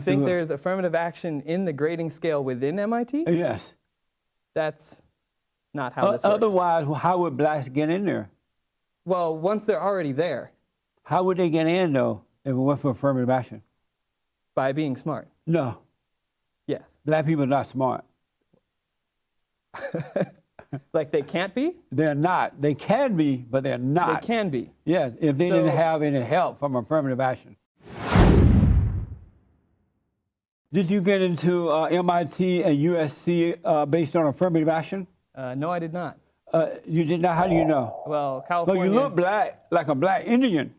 You think there's affirmative action in the grading scale within MIT? Yes. That's not how this works. Otherwise, how would blacks get in there? Well, once they're already there. How would they get in, though, if it went for affirmative action? By being smart. No. Yes. Black people are not smart. Like they can't be? They're not. They can be, but they're not. They can be. Yes, if they didn't have any help from affirmative action. Did you get into MIT and USC based on affirmative action? No, I did not. You did not? How do you know? Well, California. Well, you look black, like a black Indian.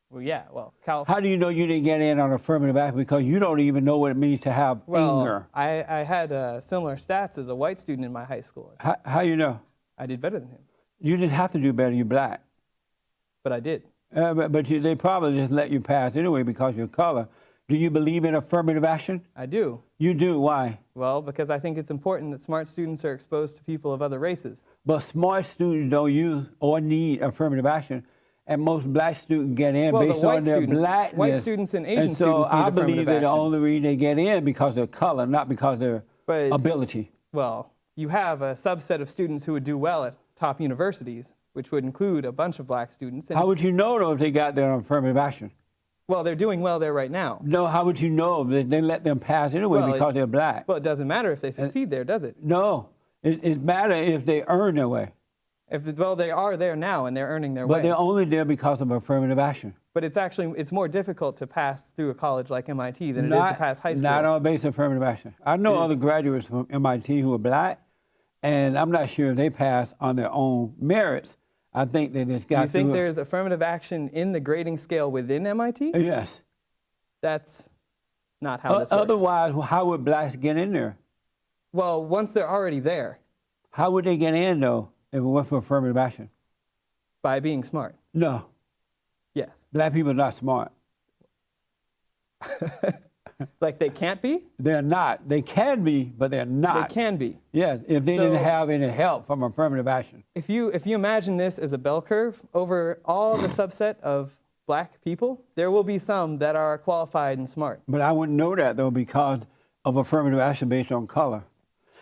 Well, yeah, well, California. How do you know you didn't get in on affirmative action? Because you don't even know what it means to have anger. I had similar stats as a white student in my high school. How you know? I did better than him. You didn't have to do better, you're black. But I did. But they probably just let you pass anyway because of your color. Do you believe in affirmative action? I do. You do, why? Well, because I think it's important that smart students are exposed to people of other races. But smart students don't use or need affirmative action. And most black students get in based on their blackness. White students and Asian students need affirmative action. So I believe that the only reason they get in because of their color, not because of their ability. Well, you have a subset of students who would do well at top universities, which would include a bunch of black students. How would you know, though, if they got their affirmative action? Well, they're doing well there right now. No, how would you know? They let them pass anyway because they're black. Well, it doesn't matter if they succeed there, does it? No, it matters if they earn their way. Well, they are there now and they're earning their way. But they're only there because of affirmative action. But it's more difficult to pass through a college like MIT than it is to pass high school. Not on base affirmative action. I know other graduates from MIT who are black, and I'm not sure if they pass on their own merits. I think they just got You think there's affirmative action in the grading scale within MIT? Yes. That's not how this works. Otherwise, how would blacks get in there? Well, once they're already there. How would they get in, though, if it went for affirmative action? By being smart. No. Yes. Black people are not smart. Like they can't be? They're not. They can be, but they're not. They can be. Yes, if they didn't have any help from affirmative action. If you imagine this as a bell curve over all the subset of black people, there will be some that are qualified and smart. But I wouldn't know that, though, because of affirmative action based on color.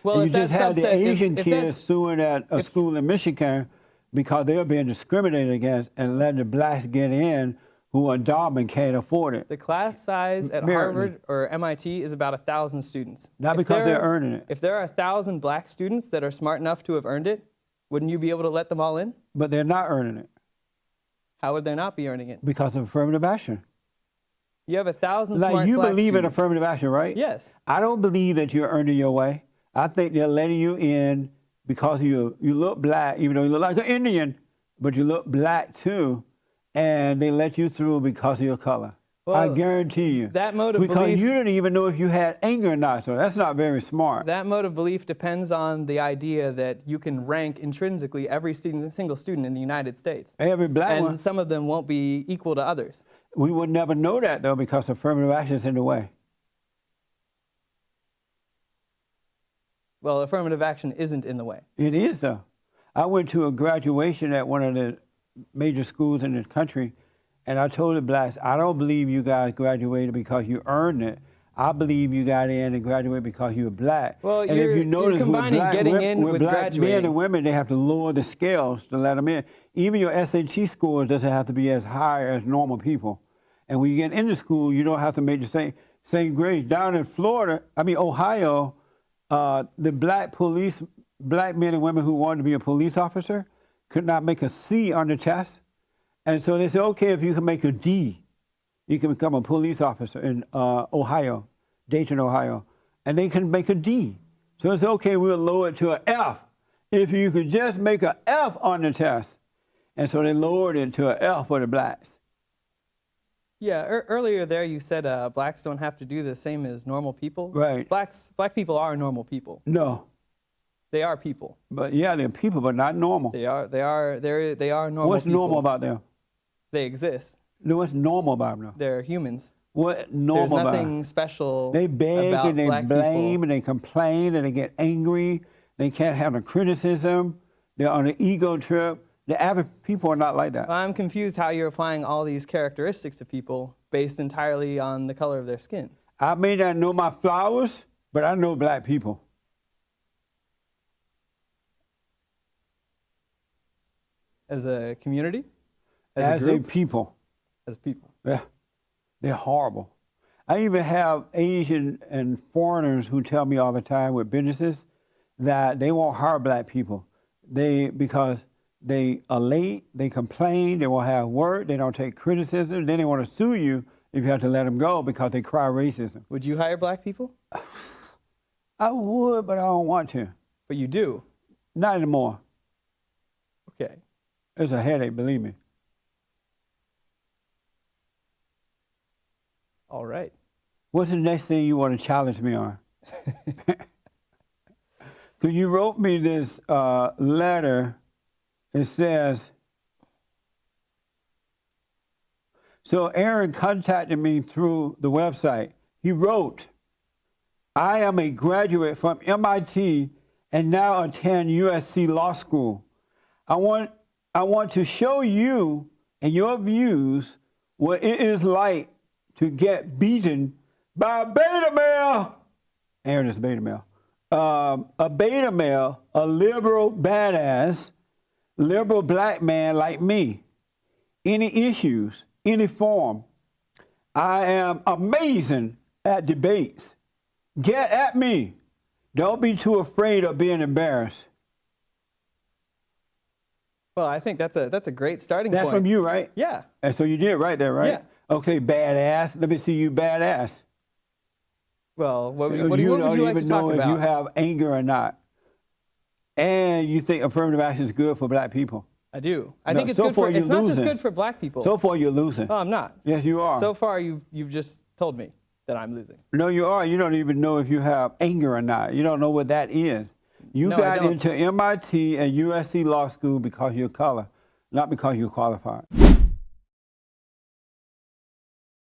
Well, if you just had the Asian kids suing at a school in Michigan because they were being discriminated against and letting the blacks get in who are dumb and can't afford it. The class size at Harvard or MIT is about 1,000 students. Not because they're earning it. If there are 1,000 black students that are smart enough to have earned it, wouldn't you be able to let them all in? But they're not earning it. How would they not be earning it? Because of affirmative action. You have 1,000 smart black students. You believe in students. affirmative action, right? Yes. I don't believe that you're earning your way. I think they're letting you in because you look black, even though you look like an Indian, but you look black too. And they let you through because of your color. Well, I guarantee you. That mode of because belief, you didn't even know if you had anger or not, so that's not very smart. That mode of belief depends on the idea that you can rank intrinsically every single student in the United States. Every black one. And some of them won't be equal to others. We would never know that, though, because affirmative action is in the way. Well, affirmative action isn't in the way. It is, though. I went to a graduation at one of the major schools in the country, and I told the blacks, I don't believe you guys graduated because you earned it. I believe you got in and graduated because you were black. Well, and if you notice, you're combining getting in with black graduating. Men and women, they have to lower the scales to let them in. Even your SAT scores doesn't have to be as high as normal people. And when you get into school, you don't have to make the same grades. Down in Ohio, the black men and women who wanted to be a police officer could not make a C on the test. And so they said, okay, if you can make a D, you can become a police officer in Ohio, Dayton, Ohio. And they can make a D. So it's okay, we'll lower it to an F. If you could just make an F on the test. And so they lowered it to an F for the blacks. Yeah, earlier there you said blacks don't have to do the same as normal people. Right. Black people are normal people. No. They are people. But yeah, they're people, but not normal. They are normal. What's people. normal about them? They exist. No, what's normal about them? They're humans. What normal There's about nothing special. They beg about and they black blame people. and they complain and they get angry. They can't handle criticism. They're on an ego trip. The average people are not like that. I'm confused how you're applying all these characteristics to people based entirely on the color of their skin. I may not know my flowers, but I know black people. As a community? As a group? people. As people. Yeah, they're horrible. I even have Asian and foreigners who tell me all the time with businesses that they won't hire black people. Because they are late, they complain, they won't have work, they don't take criticism, then they want to sue you if you have to let them go because they cry racism. Would you hire black people? I would, but I don't want to. But you do? Not anymore. Okay. It's a headache, believe me. All right. What's the next thing you want to challenge me on? So you wrote me this letter. It says, so Aaron contacted me through the website. He wrote, I am a graduate from MIT and now attend USC Law School. I want to show you and your views what it is like to get beaten by a beta male. Aaron is a beta male. A beta male, a liberal badass, liberal black man like me. Any issues, any form. I am amazing at debates. Get at me. Don't be too afraid of being embarrassed. Well, I think that's a great starting point. That's from you, right? Yeah. And so you did right there, right? Yeah. Okay, badass. Let me see you badass. Well, what would You you don't like even to talk know if about? you have anger or not. And you think affirmative action is good for black people. I do. I No, think it's so good for. far It's you're not just losing. good for black people. So far you're losing. Oh, I'm not. Yes, you are. So far, you've just told me that I'm losing. No, you are. You don't even know if you have anger or not. You don't know what that is. You No, I got don't. into MIT and USC Law School because of your color, not because you're qualified.